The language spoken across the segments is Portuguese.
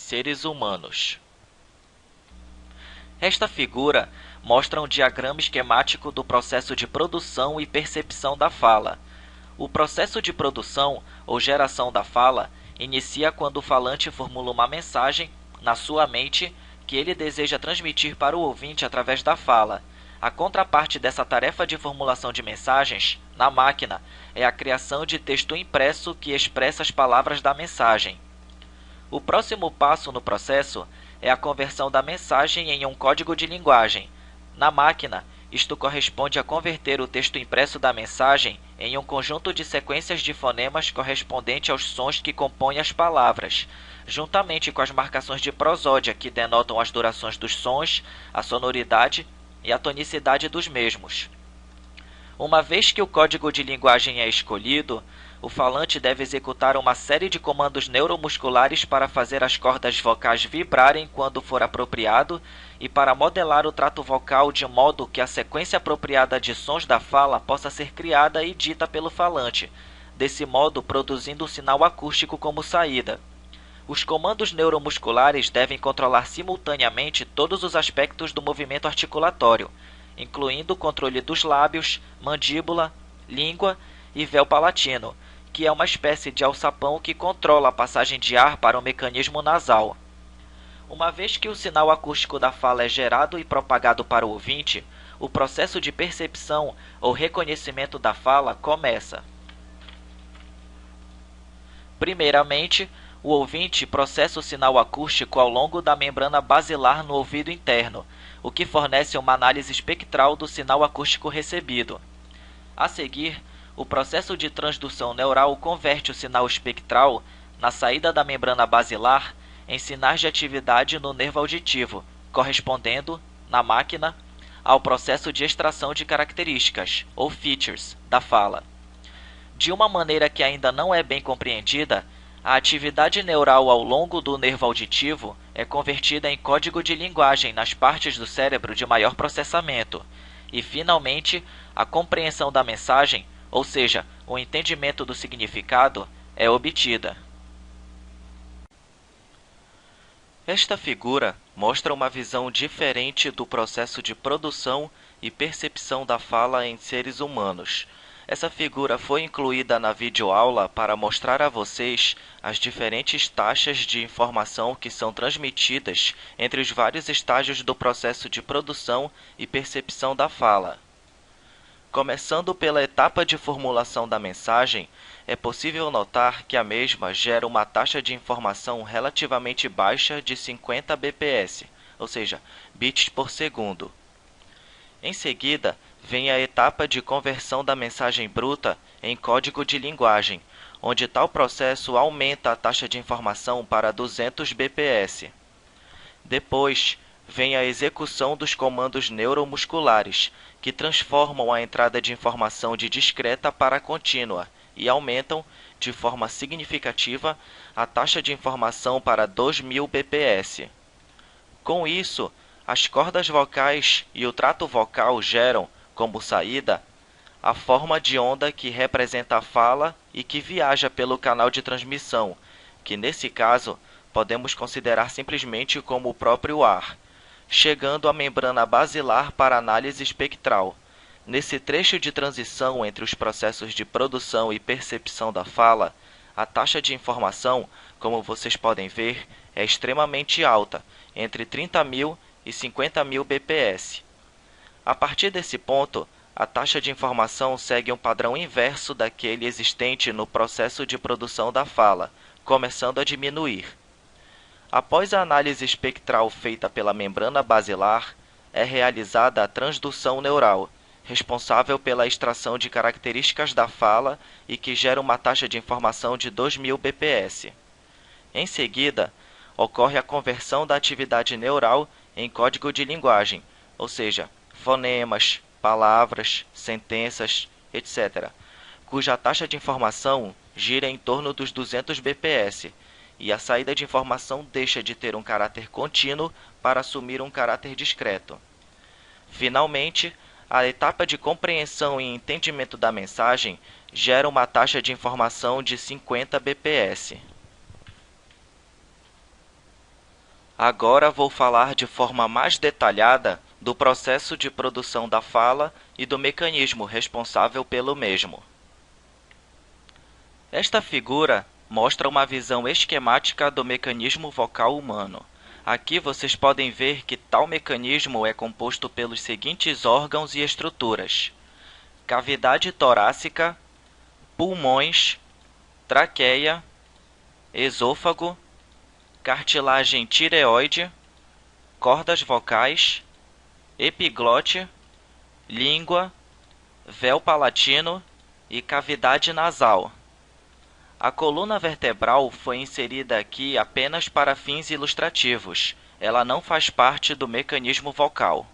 seres humanos. Esta figura mostra um diagrama esquemático do processo de produção e percepção da fala. O processo de produção ou geração da fala inicia quando o falante formula uma mensagem na sua mente que ele deseja transmitir para o ouvinte através da fala. A contraparte dessa tarefa de formulação de mensagens, na máquina, é a criação de texto impresso que expressa as palavras da mensagem. O próximo passo no processo é a conversão da mensagem em um código de linguagem. Na máquina, isto corresponde a converter o texto impresso da mensagem em um conjunto de sequências de fonemas correspondente aos sons que compõem as palavras, juntamente com as marcações de prosódia que denotam as durações dos sons, a sonoridade e a tonicidade dos mesmos. Uma vez que o código de linguagem é escolhido, o falante deve executar uma série de comandos neuromusculares para fazer as cordas vocais vibrarem quando for apropriado e para modelar o trato vocal de modo que a sequência apropriada de sons da fala possa ser criada e dita pelo falante, desse modo produzindo um sinal acústico como saída. Os comandos neuromusculares devem controlar simultaneamente todos os aspectos do movimento articulatório, incluindo o controle dos lábios, mandíbula, língua e véu palatino, que é uma espécie de alçapão que controla a passagem de ar para o mecanismo nasal. Uma vez que o sinal acústico da fala é gerado e propagado para o ouvinte, o processo de percepção ou reconhecimento da fala começa. Primeiramente, o ouvinte processa o sinal acústico ao longo da membrana basilar no ouvido interno, o que fornece uma análise espectral do sinal acústico recebido. A seguir, o processo de transdução neural converte o sinal espectral, na saída da membrana basilar, em sinais de atividade no nervo auditivo, correspondendo, na máquina, ao processo de extração de características, ou features, da fala. De uma maneira que ainda não é bem compreendida, a atividade neural ao longo do nervo auditivo é convertida em código de linguagem nas partes do cérebro de maior processamento, e, finalmente, a compreensão da mensagem, ou seja, o entendimento do significado, é obtida. Esta figura mostra uma visão diferente do processo de produção e percepção da fala em seres humanos. Essa figura foi incluída na videoaula para mostrar a vocês as diferentes taxas de informação que são transmitidas entre os vários estágios do processo de produção e percepção da fala. Começando pela etapa de formulação da mensagem, é possível notar que a mesma gera uma taxa de informação relativamente baixa de 50 bps, ou seja, bits por segundo. Em seguida, vem a etapa de conversão da mensagem bruta em código de linguagem, onde tal processo aumenta a taxa de informação para 200 bps. Depois, vem a execução dos comandos neuromusculares, que transformam a entrada de informação de discreta para contínua e aumentam, de forma significativa, a taxa de informação para 2000 bps. Com isso, as cordas vocais e o trato vocal geram, como saída, a forma de onda que representa a fala e que viaja pelo canal de transmissão, que nesse caso podemos considerar simplesmente como o próprio ar, chegando à membrana basilar para análise espectral. Nesse trecho de transição entre os processos de produção e percepção da fala, a taxa de informação, como vocês podem ver, é extremamente alta, entre 30.000 e 50.000 bps. A partir desse ponto, a taxa de informação segue um padrão inverso daquele existente no processo de produção da fala, começando a diminuir. Após a análise espectral feita pela membrana basilar, é realizada a transdução neural, responsável pela extração de características da fala e que gera uma taxa de informação de 2000 bps. Em seguida, ocorre a conversão da atividade neural em código de linguagem, ou seja, fonemas, palavras, sentenças, etc., cuja taxa de informação gira em torno dos 200 bps, e a saída de informação deixa de ter um caráter contínuo para assumir um caráter discreto. Finalmente, a etapa de compreensão e entendimento da mensagem gera uma taxa de informação de 50 bps. Agora vou falar de forma mais detalhada do processo de produção da fala e do mecanismo responsável pelo mesmo. Esta figura mostra uma visão esquemática do mecanismo vocal humano. Aqui vocês podem ver que tal mecanismo é composto pelos seguintes órgãos e estruturas: cavidade torácica, pulmões, traqueia, esôfago, cartilagem tireoide, cordas vocais, epiglote, língua, véu palatino e cavidade nasal. A coluna vertebral foi inserida aqui apenas para fins ilustrativos. Ela não faz parte do mecanismo vocal.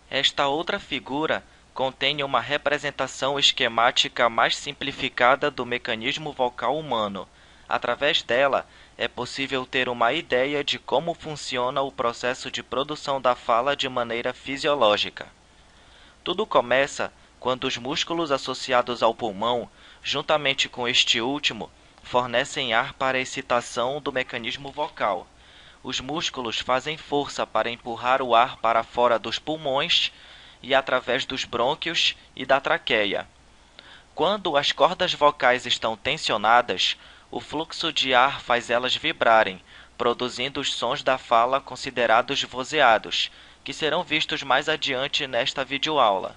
Esta outra figura contém uma representação esquemática mais simplificada do mecanismo vocal humano. Através dela, é possível ter uma ideia de como funciona o processo de produção da fala de maneira fisiológica. Tudo começa quando os músculos associados ao pulmão, juntamente com este último, fornecem ar para a excitação do mecanismo vocal. Os músculos fazem força para empurrar o ar para fora dos pulmões e através dos brônquios e da traqueia. Quando as cordas vocais estão tensionadas, o fluxo de ar faz elas vibrarem, produzindo os sons da fala considerados vozeados, que serão vistos mais adiante nesta videoaula.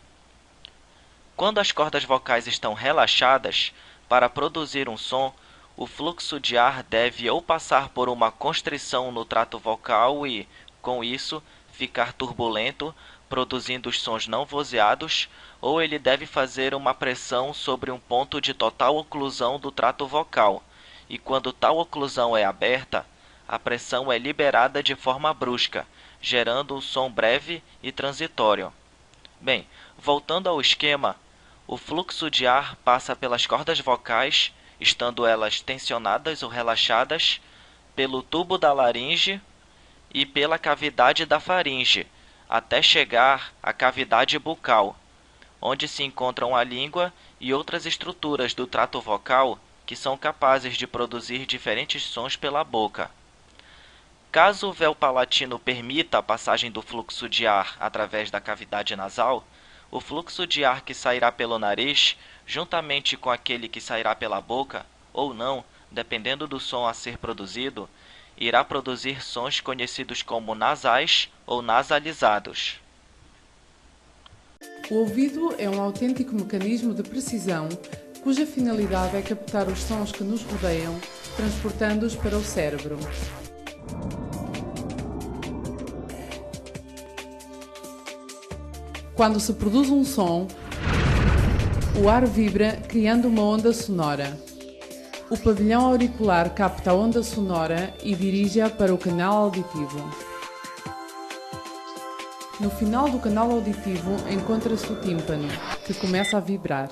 Quando as cordas vocais estão relaxadas, para produzir um som, o fluxo de ar deve ou passar por uma constrição no trato vocal e, com isso, ficar turbulento, produzindo os sons não vozeados, ou ele deve fazer uma pressão sobre um ponto de total oclusão do trato vocal, e quando tal oclusão é aberta, a pressão é liberada de forma brusca, gerando um som breve e transitório. Bem, voltando ao esquema, o fluxo de ar passa pelas cordas vocais, estando elas tensionadas ou relaxadas, pelo tubo da laringe e pela cavidade da faringe, até chegar à cavidade bucal, onde se encontram a língua e outras estruturas do trato vocal que são capazes de produzir diferentes sons pela boca. Caso o véu palatino permita a passagem do fluxo de ar através da cavidade nasal, o fluxo de ar que sairá pelo nariz, juntamente com aquele que sairá pela boca, ou não, dependendo do som a ser produzido, irá produzir sons conhecidos como nasais ou nasalizados. O ouvido é um autêntico mecanismo de precisão, cuja finalidade é captar os sons que nos rodeiam, transportando-os para o cérebro. Quando se produz um som, o ar vibra, criando uma onda sonora. O pavilhão auricular capta a onda sonora e dirige-a para o canal auditivo. No final do canal auditivo encontra-se o tímpano, que começa a vibrar.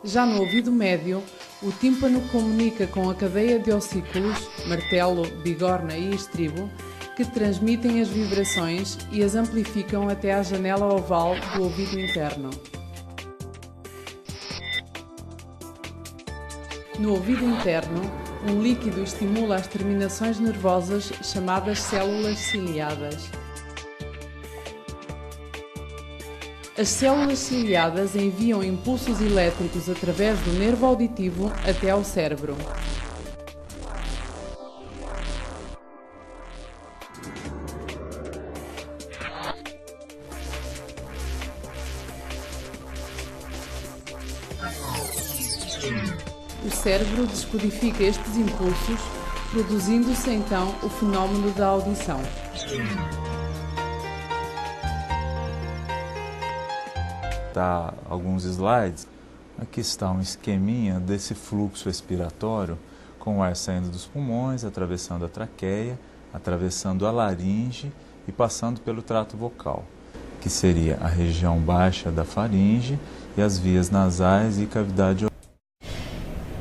Já no ouvido médio, o tímpano comunica com a cadeia de ossículos, martelo, bigorna e estribo, que transmitem as vibrações e as amplificam até à janela oval do ouvido interno. No ouvido interno, um líquido estimula as terminações nervosas chamadas células ciliadas. As células ciliadas enviam impulsos elétricos através do nervo auditivo até ao cérebro. O cérebro descodifica estes impulsos, produzindo-se então o fenómeno da audição. Tá alguns slides. Aqui está um esqueminha desse fluxo respiratório com o ar saindo dos pulmões, atravessando a traqueia, atravessando a laringe e passando pelo trato vocal, que seria a região baixa da faringe e as vias nasais e cavidade.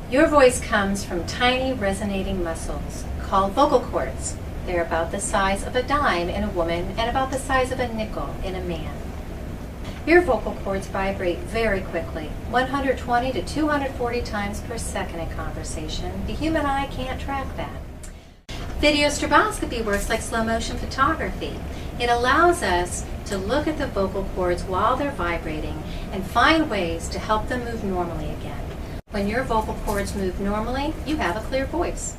Your voice comes from tiny resonating muscles called vocal cords. They're about the size of a dime in a woman and about the size of a nickel in a man. Your vocal cords vibrate very quickly, 120 to 240 times per second in conversation. The human eye can't track that. Video stroboscopy works like slow motion photography. It allows us to look at the vocal cords while they're vibrating and find ways to help them move normally again. When your vocal cords move normally, you have a clear voice.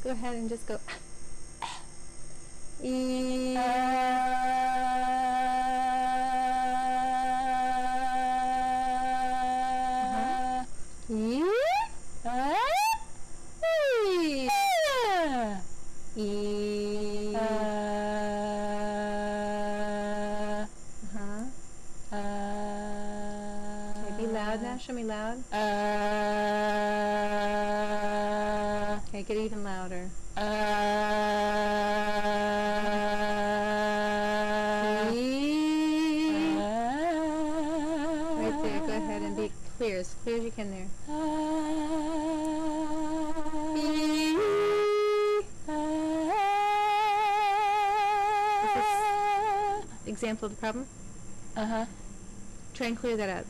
Go ahead and just go. Be loud now. Show me loud. Okay, get even louder. Right there. Go ahead and be clear as you can there. Is this example of the problem? Try and clear that out.